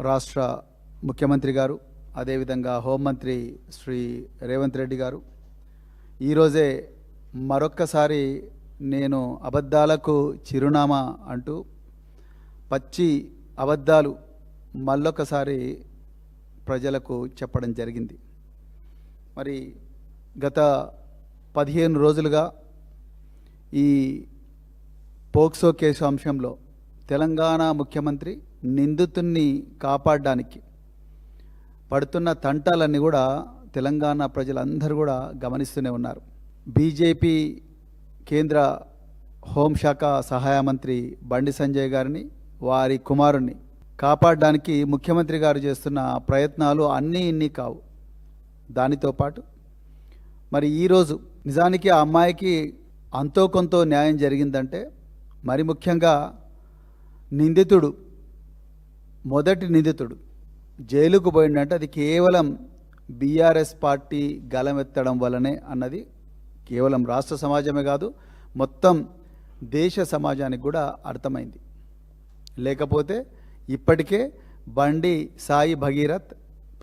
రాష్ట్ర ముఖ్యమంత్రి గారు, అదేవిధంగా హోంమంత్రి శ్రీ రేవంత్ రెడ్డి గారు ఈరోజే మరొక్కసారి నేను అబద్ధాలకు చిరునామా అంటూ పచ్చి అబద్ధాలు మళ్ళొకసారి ప్రజలకు చెప్పడం జరిగింది. మరి గత 15 రోజులుగా ఈ పోక్సో కేసు అంశంలో తెలంగాణ ముఖ్యమంత్రి నిందితుణ్ణి కాపాడడానికి పడుతున్న తంటాలన్నీ కూడా తెలంగాణ ప్రజలందరూ కూడా గమనిస్తూనే ఉన్నారు. బీజేపీ కేంద్ర హోంశాఖ సహాయ మంత్రి బండి సంజయ్ గారిని, వారి కుమారుణ్ణి కాపాడడానికి ముఖ్యమంత్రి గారు చేస్తున్న ప్రయత్నాలు అన్నీ ఇన్ని కావు. దానితో పాటు మరి ఈరోజు నిజానికి ఆ అమ్మాయికి అంతో కొంత న్యాయం జరిగిందంటే, మరి ముఖ్యంగా నిందితుడు, మొదటి నిందితుడు జైలుకు పోయిందంటే అది కేవలం బీఆర్ఎస్ పార్టీ గలమెత్తడం వల్లనే అన్నది కేవలం రాష్ట్ర సమాజమే కాదు, మొత్తం దేశ సమాజానికి కూడా అర్థమైంది. లేకపోతే ఇప్పటికే బండి సాయి భగీరథ్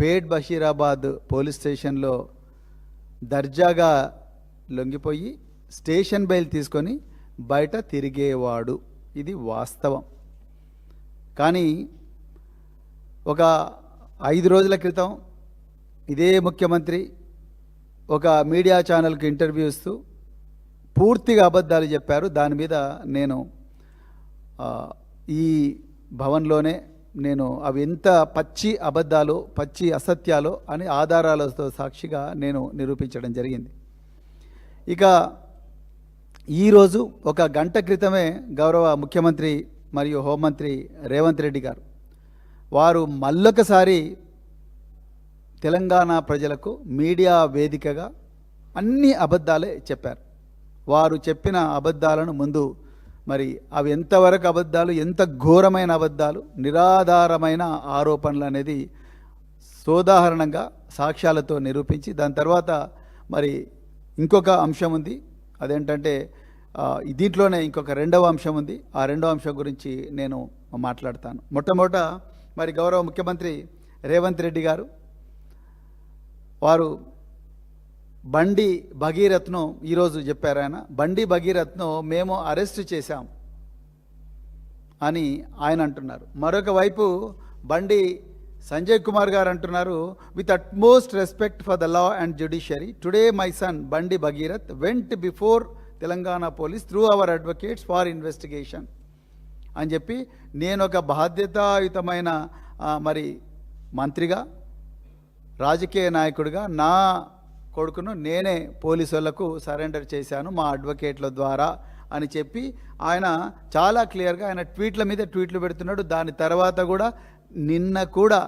పేట్ బషీరాబాద్ పోలీస్ స్టేషన్లో దర్జాగా లొంగిపోయి స్టేషన్ బెయిల్ తీసుకొని బయట తిరిగేవాడు. ఇది వాస్తవం. కానీ ఒక 5 రోజుల క్రితం ఇదే ముఖ్యమంత్రి ఒక మీడియా ఛానల్కి ఇంటర్వ్యూ ఇస్తూ పూర్తిగా అబద్ధాలు చెప్పారు. దాని మీద నేను ఈ భవన్లోనే నేను అవి ఎంత పచ్చి అబద్ధాలు, పచ్చి అసత్యాలు అని ఆధారాలతో సాక్షిగా నేను నిరూపించడం జరిగింది. ఇక ఈరోజు ఒక గంట క్రితమే గౌరవ ముఖ్యమంత్రి మరియు హోంమంత్రి రేవంత్ రెడ్డి గారు వారు మళ్ళొకసారి తెలంగాణ ప్రజలకు మీడియా వేదికగా అన్ని అబద్ధాలే చెప్పారు. వారు చెప్పిన అబద్ధాలను ముందు మరి అవి ఎంతవరకు అబద్ధాలు, ఎంత ఘోరమైన అబద్ధాలు, నిరాధారమైన ఆరోపణలు అనేది సోదాహరణంగా సాక్ష్యాలతో నిరూపించి దాని తర్వాత మరి ఇంకొక అంశం ఉంది. అదేంటంటే దీంట్లోనే ఇంకొక రెండవ అంశం ఉంది. ఆ రెండవ అంశం గురించి నేను మాట్లాడతాను. మొట్టమొదట మరి గౌరవ ముఖ్యమంత్రి రేవంత్ రెడ్డి గారు వారు బండి భగీరథ్ను ఈరోజు చెప్పారు. ఆయన బండి భగీరథ్ను మేము అరెస్ట్ చేశాం అని ఆయన అంటున్నారు. మరొక వైపు బండి సంజయ్ కుమార్ గారు అంటున్నారు, with utmost respect for the law and judiciary today my son Bandi Bhagirath went before Telangana police through our advocates for investigation అని చెప్పి, నేను ఒక బాధ్యతాయుతమైన మరి మంత్రిగా, రాజకీయ నాయకుడిగా నా కొడుకును నేనే పోలీసులకు సరెండర్ చేశాను మా అడ్వకేట్ల ద్వారా అని చెప్పి ఆయన చాలా క్లియర్గా ఆయన ట్వీట్ల మీద ట్వీట్లు పెడుతున్నాడు. దాని తర్వాత కూడా నిన్న కూడా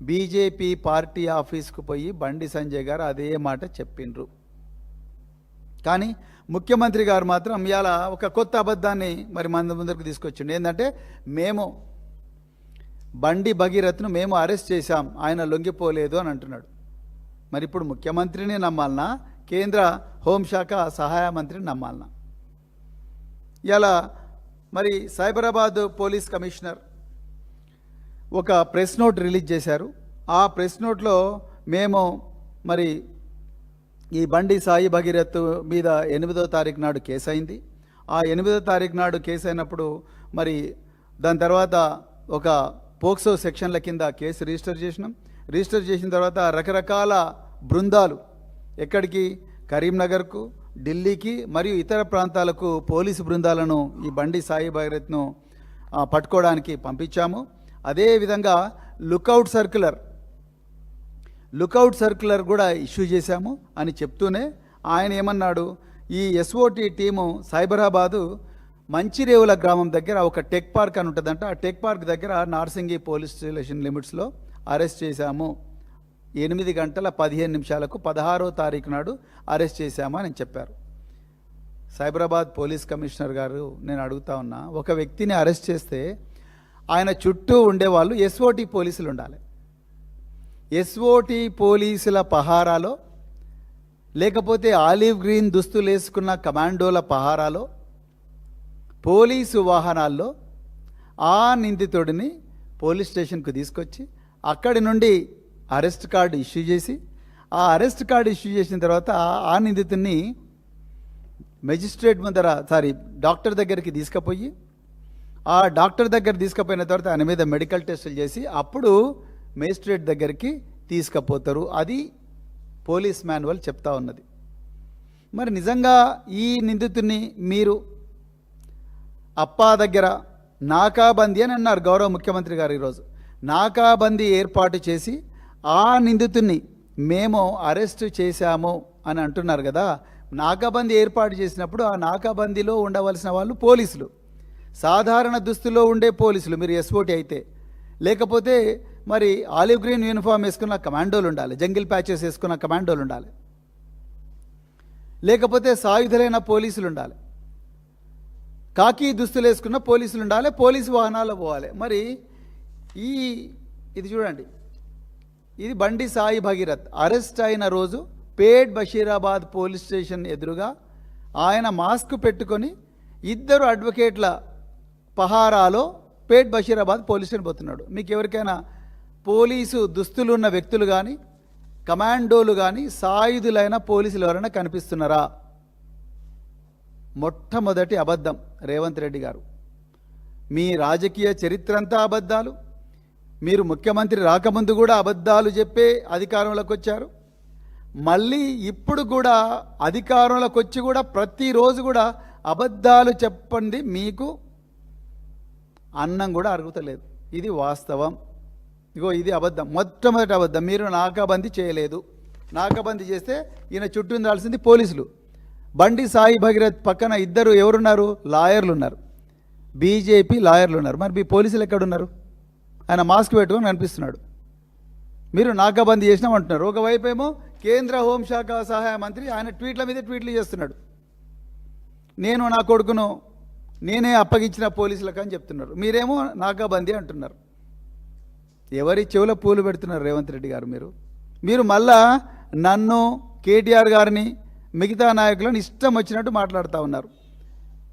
బీజేపీ పార్టీ ఆఫీస్కు పోయి బండి సంజయ్ గారు అదే మాట చెప్పిండ్రు. కానీ ముఖ్యమంత్రి గారు మాత్రం ఇవాళ ఒక కొత్త అబద్ధాన్ని మరి మన ముందరకు తీసుకొచ్చిండు. ఏంటంటే మేము బండి భగీరథ్ను మేము అరెస్ట్ చేశాం, ఆయన లొంగిపోలేదు అని అంటున్నాడు. మరి ఇప్పుడు ముఖ్యమంత్రిని నమ్మాలనా, కేంద్ర హోంశాఖ సహాయ మంత్రిని నమ్మాలనా? ఇలా మరి సైబరాబాద్ పోలీస్ కమిషనర్ ఒక ప్రెస్ నోట్ రిలీజ్ చేశారు. ఆ ప్రెస్ నోట్లో మేము మరి ఈ బండి సాయి భగీరథ్ మీద 8వ తారీఖు నాడు కేసు అయింది. ఆ 8వ తారీఖు నాడు కేసు అయినప్పుడు మరి దాని తర్వాత ఒక పోక్సో సెక్షన్ల కింద కేసు రిజిస్టర్ చేసినాం. రిజిస్టర్ చేసిన తర్వాత రకరకాల బృందాలు ఎక్కడికి, కరీంనగర్కు, ఢిల్లీకి మరియు ఇతర ప్రాంతాలకు పోలీసు బృందాలను ఈ బండి సాయి భగీరథ్ను పట్టుకోవడానికి పంపించాము. అదేవిధంగా లుకౌట్ సర్క్యులర్ కూడా ఇష్యూ చేశాము అని చెప్తూనే ఆయన ఏమన్నాడు, ఈ ఎస్ఓటి టీము సైబరాబాదు మంచిరేవుల గ్రామం దగ్గర ఒక టెక్ పార్క్ అని ఉంటుందంట, ఆ టెక్ పార్క్ దగ్గర నార్సింగి పోలీస్ స్టేషన్ లిమిట్స్లో అరెస్ట్ చేశాము. 8 గంటల 15 నిమిషాలకు 16వ తారీఖు నాడు అరెస్ట్ చేశాము అని చెప్పారు. సైబరాబాద్ పోలీస్ కమిషనర్ గారు, నేను అడుగుతా ఉన్నా, ఒక వ్యక్తిని అరెస్ట్ చేస్తే ఆయన చుట్టూ ఉండేవాళ్ళు ఎస్ఓటి పోలీసులు ఉండాలి. ఎస్ఓటి పోలీసుల పహారాలో, లేకపోతే ఆలివ్ గ్రీన్ దుస్తులు వేసుకున్న కమాండోల పహారాలో, పోలీసు వాహనాల్లో ఆ నిందితుడిని పోలీస్ స్టేషన్కు తీసుకొచ్చి అక్కడి నుండి అరెస్ట్ కార్డు ఇష్యూ చేసి ఆ అరెస్ట్ కార్డు ఇష్యూ చేసిన తర్వాత ఆ నిందితుడిని మెజిస్ట్రేట్ ముందర డాక్టర్ దగ్గరికి తీసుకుపోయి ఆ డాక్టర్ దగ్గర తీసుకుపోయిన తర్వాత ఆయన మీద మెడికల్ టెస్టులు చేసి అప్పుడు మేజిస్ట్రేట్ దగ్గరికి తీసుకుపోతారు. అది పోలీస్ మాన్యువల్ చెప్తా ఉన్నది. మరి నిజంగా ఈ నిందితుడిని మీరు అప్పా దగ్గర నాకాబందీ అని అన్నారు గౌరవ ముఖ్యమంత్రి గారు. ఈరోజు నాకాబందీ ఏర్పాటు చేసి ఆ నిందితుడిని మేము అరెస్టు చేశాము అని అంటున్నారు కదా. నాకాబందీ ఏర్పాటు చేసినప్పుడు ఆ నాకాబందీలో ఉండవలసిన వాళ్ళు పోలీసులు, సాధారణ దుస్తుల్లో ఉండే పోలీసులు, మీరు ఎస్ఓటి అయితే, లేకపోతే మరి ఆలివ్ గ్రీన్ యూనిఫామ్ వేసుకున్న కమాండోలు ఉండాలి, జంగిల్ ప్యాచెస్ వేసుకున్న కమాండోలు ఉండాలి, లేకపోతే సాయుధులైన పోలీసులు ఉండాలి, కాకి దుస్తులు వేసుకున్న పోలీసులు ఉండాలి, పోలీసు వాహనాల్లో పోవాలి. మరి ఇది చూడండి, ఇది బండి సాయి భగీరథ్ అరెస్ట్ అయిన రోజు పేట్ బషీరాబాద్ పోలీస్ స్టేషన్ ఎదురుగా ఆయన మాస్క్ పెట్టుకొని ఇద్దరు అడ్వకేట్ల పహారాలో పేట్ బషీరాబాద్ పోలీస్ స్టేషన్ పోతున్నాడు. మీకు ఎవరికైనా పోలీసు దుస్తులు ఉన్న వ్యక్తులు కానీ కమాండోలు కానీ సాయుధులైన పోలీసులు ఎవరైనా కనిపిస్తున్నారా? మొట్టమొదటి అబద్ధం రేవంత్ రెడ్డి గారు. మీ రాజకీయ చరిత్ర అంతా అబద్ధాలు. మీరు ముఖ్యమంత్రి రాకముందు కూడా అబద్ధాలు చెప్పే అధికారంలోకి వచ్చారు. మళ్ళీ ఇప్పుడు కూడా అధికారంలోకి వచ్చి కూడా ప్రతిరోజు కూడా అబద్ధాలు చెప్పండి. మీకు అన్నం కూడా అరుగుతలేదు. ఇది వాస్తవం. ఇగో ఇది అబద్ధం, మొట్టమొదటి అబద్ధం. మీరు నాకాబందీ చేయలేదు. నాకాబందీ చేస్తే ఈయన చుట్టూ ఉండాల్సింది పోలీసులు. బండి సాయి భగీరథ్ పక్కన ఇద్దరు ఎవరున్నారు? లాయర్లు ఉన్నారు, బీజేపీ లాయర్లు ఉన్నారు. మరి మీ పోలీసులు ఎక్కడున్నారు? ఆయన మాస్క్ పెట్టుకొని కనిపిస్తున్నాడు. మీరు నాకాబందీ చేసినామంటున్నారు. ఒకవైపు ఏమో కేంద్ర హోంశాఖ సహాయ మంత్రి ఆయన ట్వీట్ల మీద ట్వీట్లు చేస్తున్నాడు. నేను నా కొడుకును నేనే అప్పగించిన పోలీసులకు అని చెప్తున్నారు. మీరేమో నాకాబందీ అంటున్నారు. ఎవరి చెవుల పూలు పెడుతున్నారు రేవంత్ రెడ్డి గారు? మీరు మళ్ళా నన్ను, కేటీఆర్ గారిని, మిగతా నాయకులను ఇష్టం వచ్చినట్టు మాట్లాడుతూ ఉన్నారు.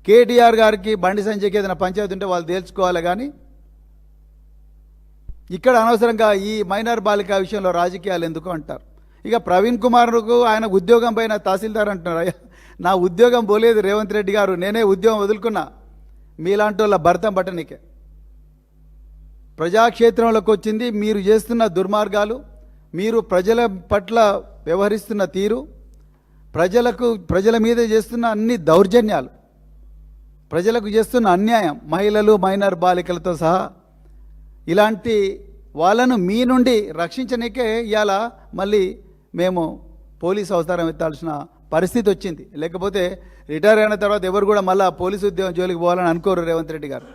కేటీఆర్ గారికి బండి సంజయ్కి ఏదైనా పంచాయతీ ఉంటే వాళ్ళు తేల్చుకోవాలి, కానీ ఇక్కడ అనవసరంగా ఈ మైనర్ బాలిక విషయంలో రాజకీయాలు ఎందుకు అంటారు. ఇక ప్రవీణ్ కుమార్కు ఆయన ఉద్యోగం పైన తహసీల్దార్ అంటున్నారు. అయ్యా, నా ఉద్యోగం పోలేదు రేవంత్ రెడ్డి గారు, నేనే ఉద్యోగం వదులుకున్నా మీలాంటి వాళ్ళ భర్తం పట్టనికే. ప్రజాక్షేత్రంలోకి వచ్చింది మీరు చేస్తున్న దుర్మార్గాలు, మీరు ప్రజల పట్ల వ్యవహరిస్తున్న తీరు, ప్రజల మీద చేస్తున్న అన్ని దౌర్జన్యాలు, ప్రజలకు చేస్తున్న అన్యాయం, మహిళలు మైనర్ బాలికలతో సహా ఇలాంటి వాళ్ళను మీ నుండి రక్షించనికే ఇవాళ మళ్ళీ మేము పోలీసు అవసరం ఎత్తాల్సిన పరిస్థితి వచ్చింది. లేకపోతే రిటైర్ అయిన తర్వాత ఎవరు కూడా మళ్ళీ పోలీసు ఉద్యోగం జోలికి పోవాలని అనుకోరు రేవంత్ రెడ్డి గారు.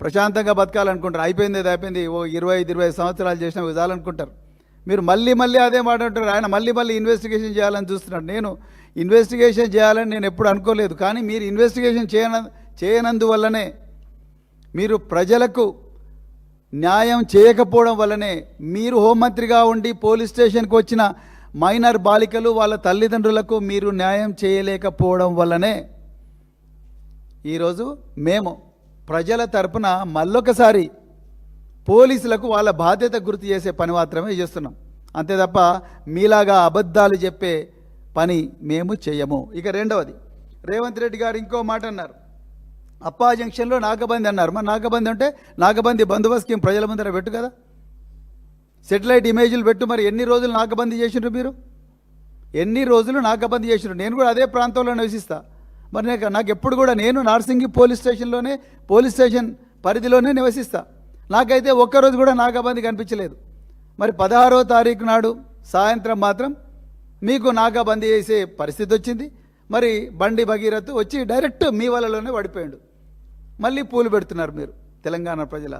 ప్రశాంతంగా బతకాలనుకుంటారు. అయిపోయింది ఓ 25 సంవత్సరాలు చేసినా విధాలనుకుంటారు. మీరు మళ్ళీ అదే మాట అంటారు. ఆయన మళ్ళీ ఇన్వెస్టిగేషన్ చేయాలని చూస్తున్నాడు. నేను ఇన్వెస్టిగేషన్ చేయాలని నేను ఎప్పుడు అనుకోలేదు. కానీ మీరు ఇన్వెస్టిగేషన్ చేయనందువల్లనే, మీరు ప్రజలకు న్యాయం చేయకపోవడం వల్లనే, మీరు హోంమంత్రిగా ఉండి పోలీస్ స్టేషన్కి వచ్చిన మైనర్ బాలికలు వాళ్ళ తల్లిదండ్రులకు మీరు న్యాయం చేయలేకపోవడం వల్లనే ఈరోజు మేము ప్రజల తరపున మళ్ళొకసారి పోలీసులకు వాళ్ళ బాధ్యత గుర్తు చేసే పని మాత్రమే చేస్తున్నాం. అంతే తప్ప మీలాగా అబద్ధాలు చెప్పే పని మేము చేయము. ఇక రెండవది, రేవంత్ రెడ్డి గారు ఇంకో మాట అన్నారు. అప్పా జంక్షన్లో నాకాబందీ అన్నారు. మరి నాకాబందీ అంటే నాకాబందీ బందోబస్తు స్కీమ్ ప్రజల ముందర పెట్టు కదా, సెటిలైట్ ఇమేజ్లు పెట్టు. మరి ఎన్ని రోజులు నాకాబందీ చేసిండ్రు మీరు? ఎన్ని రోజులు నాకాబందీ చేసిండ్రు? నేను కూడా అదే ప్రాంతంలో నివసిస్తా. మరి నాకు ఎప్పుడు కూడా నేను నార్సింగి పోలీస్ స్టేషన్ పరిధిలోనే నివసిస్తా. నాకైతే ఒక్కరోజు కూడా నాకాబందీ కనిపించలేదు. మరి 16వ తారీఖు నాడు సాయంత్రం మాత్రం మీకు నాకాబందీ చేసే పరిస్థితి వచ్చింది. మరి బండి భగీరథ్ వచ్చి డైరెక్ట్ మీ వలలోనే పడిపోయాడు. మళ్ళీ పూలు పెడుతున్నారు మీరు తెలంగాణ ప్రజల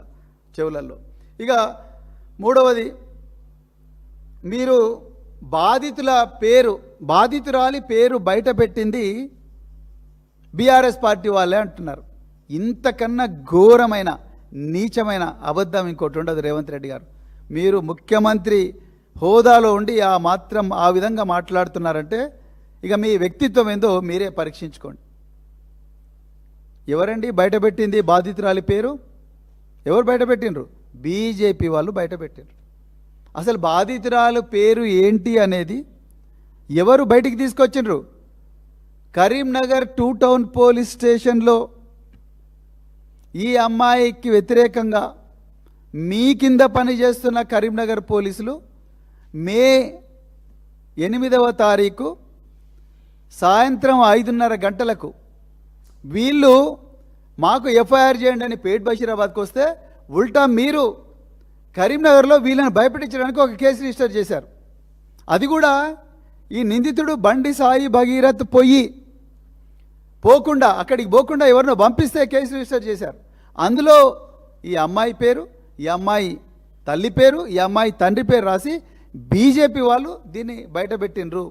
చెవులలో. ఇక మూడవది, మీరు బాధితురాలి పేరు బయట పెట్టింది బీఆర్ఎస్ పార్టీ వాళ్ళే అంటున్నారు. ఇంతకన్నా ఘోరమైన నీచమైన అబద్ధం ఇంకోటి ఉండదు రేవంత్ రెడ్డి గారు. మీరు ముఖ్యమంత్రి హోదాలో ఉండి ఆ విధంగా మాట్లాడుతున్నారంటే ఇక మీ వ్యక్తిత్వం ఏందో మీరే పరీక్షించుకోండి. ఎవరండి బయటపెట్టింది బాధితురాలి పేరు? ఎవరు బయట పెట్టినరు? బీజేపీ వాళ్ళు బయట పెట్టినరు. అసలు బాధితురాలు పేరు ఏంటి అనేది ఎవరు బయటికి తీసుకొచ్చిండ్రు? కరీంనగర్ 2 టౌన్ పోలీస్ స్టేషన్లో ఈ అమ్మాయికి వ్యతిరేకంగా మీ కింద పనిచేస్తున్న కరీంనగర్ పోలీసులు మే 8వ తారీఖు సాయంత్రం 5:30 గంటలకు వీళ్ళు మాకు ఎఫ్ఐఆర్ చేయండి అని పేట్ బషీరాబాద్కి వస్తే ఉల్టా మీరు కరీంనగర్లో వీళ్ళని భయపెట్టించడానికి ఒక కేసు రిజిస్టర్ చేశారు. అది కూడా ఈ నిందితుడు బండి సాయి భగీరథ్ పోకుండా అక్కడికి పోకుండా ఎవరినో పంపిస్తే కేసు రిజిస్టర్ చేశారు. అందులో ఈ అమ్మాయి పేరు, ఈ అమ్మాయి తల్లి పేరు, ఈ అమ్మాయి తండ్రి పేరు రాసి బీజేపీ వాళ్ళు దీన్ని బయటపెట్టినరు.